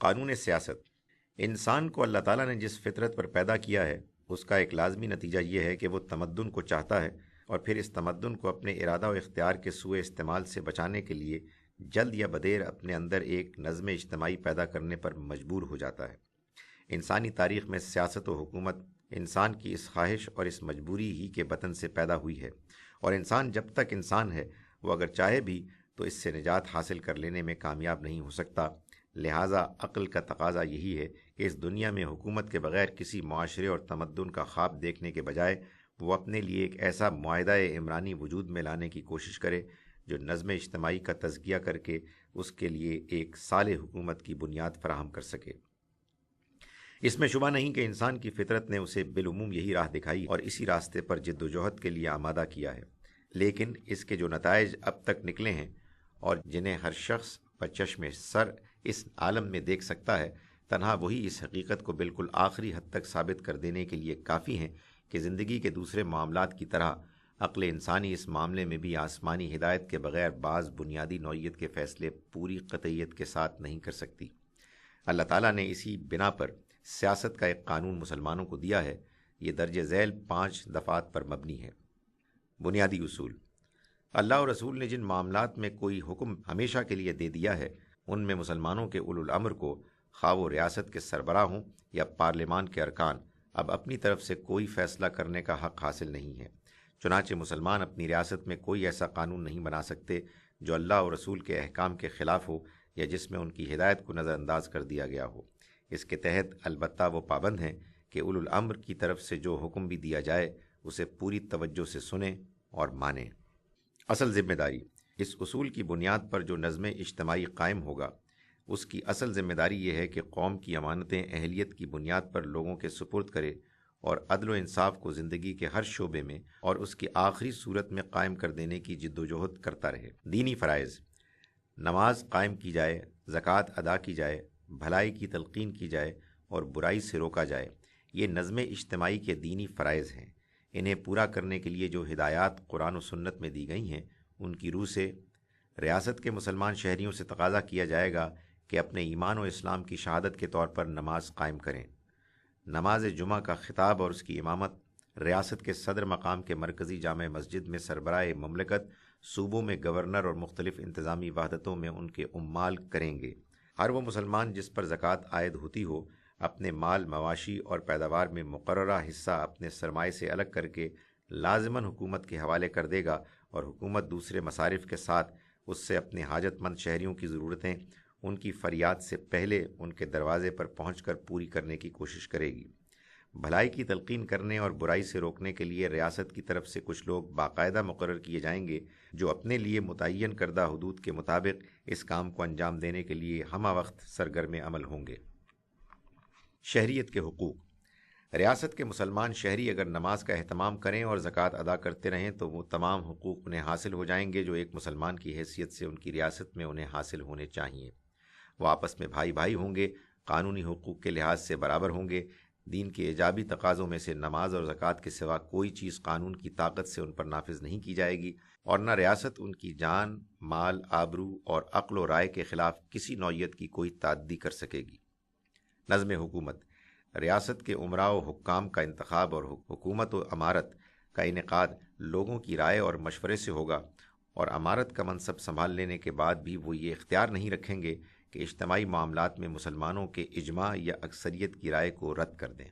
قانون سیاست۔ انسان کو اللہ تعالیٰ نے جس فطرت پر پیدا کیا ہے اس کا ایک لازمی نتیجہ یہ ہے کہ وہ تمدن کو چاہتا ہے اور پھر اس تمدن کو اپنے ارادہ و اختیار کے سوء استعمال سے بچانے کے لیے جلد یا بدیر اپنے اندر ایک نظم اجتماعی پیدا کرنے پر مجبور ہو جاتا ہے۔ انسانی تاریخ میں سیاست و حکومت انسان کی اس خواہش اور اس مجبوری ہی کے بطن سے پیدا ہوئی ہے، اور انسان جب تک انسان ہے وہ اگر چاہے بھی تو اس سے نجات حاصل کر لینے میں کامیاب نہیں ہو سکتا۔ لہٰذا عقل کا تقاضا یہی ہے کہ اس دنیا میں حکومت کے بغیر کسی معاشرے اور تمدن کا خواب دیکھنے کے بجائے وہ اپنے لیے ایک ایسا معاہدہ عمرانی وجود میں لانے کی کوشش کرے جو نظم اجتماعی کا تزکیہ کر کے اس کے لیے ایک صالح حکومت کی بنیاد فراہم کر سکے۔ اس میں شبہ نہیں کہ انسان کی فطرت نے اسے بالعموم یہی راہ دکھائی اور اسی راستے پر جد و جہد کے لیے آمادہ کیا ہے، لیکن اس کے جو نتائج اب تک نکلے ہیں اور جنہیں ہر شخص بچشم سر اس عالم میں دیکھ سکتا ہے، تنہا وہی اس حقیقت کو بالکل آخری حد تک ثابت کر دینے کے لیے کافی ہیں کہ زندگی کے دوسرے معاملات کی طرح عقل انسانی اس معاملے میں بھی آسمانی ہدایت کے بغیر بعض بنیادی نوعیت کے فیصلے پوری قطعیت کے ساتھ نہیں کر سکتی۔ اللہ تعالیٰ نے اسی بنا پر سیاست کا ایک قانون مسلمانوں کو دیا ہے۔ یہ درج ذیل 5 دفعات پر مبنی ہے۔ بنیادی اصول۔ اللہ اور رسول نے جن معاملات میں کوئی حکم ہمیشہ کے لیے دے دیا ہے ان میں مسلمانوں کے اولو الامر کو، خواہ وہ ریاست کے سربراہ ہوں یا پارلیمان کے ارکان، اب اپنی طرف سے کوئی فیصلہ کرنے کا حق حاصل نہیں ہے۔ چنانچہ مسلمان اپنی ریاست میں کوئی ایسا قانون نہیں بنا سکتے جو اللہ اور رسول کے احکام کے خلاف ہو یا جس میں ان کی ہدایت کو نظر انداز کر دیا گیا ہو۔ اس کے تحت البتہ وہ پابند ہیں کہ اولو الامر کی طرف سے جو حکم بھی دیا جائے اسے پوری توجہ سے سنیں اور مانیں۔ اصل ذمہ داری۔ اس اصول کی بنیاد پر جو نظم اجتماعی قائم ہوگا اس کی اصل ذمہ داری یہ ہے کہ قوم کی امانتیں اہلیت کی بنیاد پر لوگوں کے سپرد کرے اور عدل و انصاف کو زندگی کے ہر شعبے میں اور اس کی آخری صورت میں قائم کر دینے کی جد و جہد کرتا رہے۔ دینی فرائض۔ نماز قائم کی جائے، زکوٰۃ ادا کی جائے، بھلائی کی تلقین کی جائے اور برائی سے روکا جائے، یہ نظم اجتماعی کے دینی فرائض ہیں۔ انہیں پورا کرنے کے لیے جو ہدایات قرآن و سنت میں دی گئی ہیں ان کی روح سے ریاست کے مسلمان شہریوں سے تقاضا کیا جائے گا کہ اپنے ایمان و اسلام کی شہادت کے طور پر نماز قائم کریں۔ نماز جمعہ کا خطاب اور اس کی امامت ریاست کے صدر مقام کے مرکزی جامع مسجد میں سربراہ مملکت، صوبوں میں گورنر اور مختلف انتظامی وحدتوں میں ان کے عمال کریں گے۔ ہر وہ مسلمان جس پر زکوٰۃ عائد ہوتی ہو اپنے مال، مواشی اور پیداوار میں مقررہ حصہ اپنے سرمائے سے الگ کر کے لازماً حکومت کے حوالے کر دے گا، اور حکومت دوسرے مصارف کے ساتھ اس سے اپنے حاجت مند شہریوں کی ضرورتیں ان کی فریاد سے پہلے ان کے دروازے پر پہنچ کر پوری کرنے کی کوشش کرے گی۔ بھلائی کی تلقین کرنے اور برائی سے روکنے کے لیے ریاست کی طرف سے کچھ لوگ باقاعدہ مقرر کیے جائیں گے جو اپنے لیے متعین کردہ حدود کے مطابق اس کام کو انجام دینے کے لیے ہمہ وقت سرگرم عمل ہوں گے۔ شہریت کے حقوق۔ ریاست کے مسلمان شہری اگر نماز کا اہتمام کریں اور زکوٰۃ ادا کرتے رہیں تو وہ تمام حقوق انہیں حاصل ہو جائیں گے جو ایک مسلمان کی حیثیت سے ان کی ریاست میں انہیں حاصل ہونے چاہیے۔ وہ آپس میں بھائی بھائی ہوں گے، قانونی حقوق کے لحاظ سے برابر ہوں گے۔ دین کے ایجابی تقاضوں میں سے نماز اور زکوٰۃ کے سوا کوئی چیز قانون کی طاقت سے ان پر نافذ نہیں کی جائے گی، اور نہ ریاست ان کی جان، مال، آبرو اور عقل و رائے کے خلاف کسی نوعیت کی کوئی تعدی کر سکے گی۔ نظم حکومت۔ ریاست کے امراء و حکام کا انتخاب اور حکومت و امارت کا انعقاد لوگوں کی رائے اور مشورے سے ہوگا، اور امارت کا منصب سنبھال لینے کے بعد بھی وہ یہ اختیار نہیں رکھیں گے کہ اجتماعی معاملات میں مسلمانوں کے اجماع یا اکثریت کی رائے کو رد کر دیں۔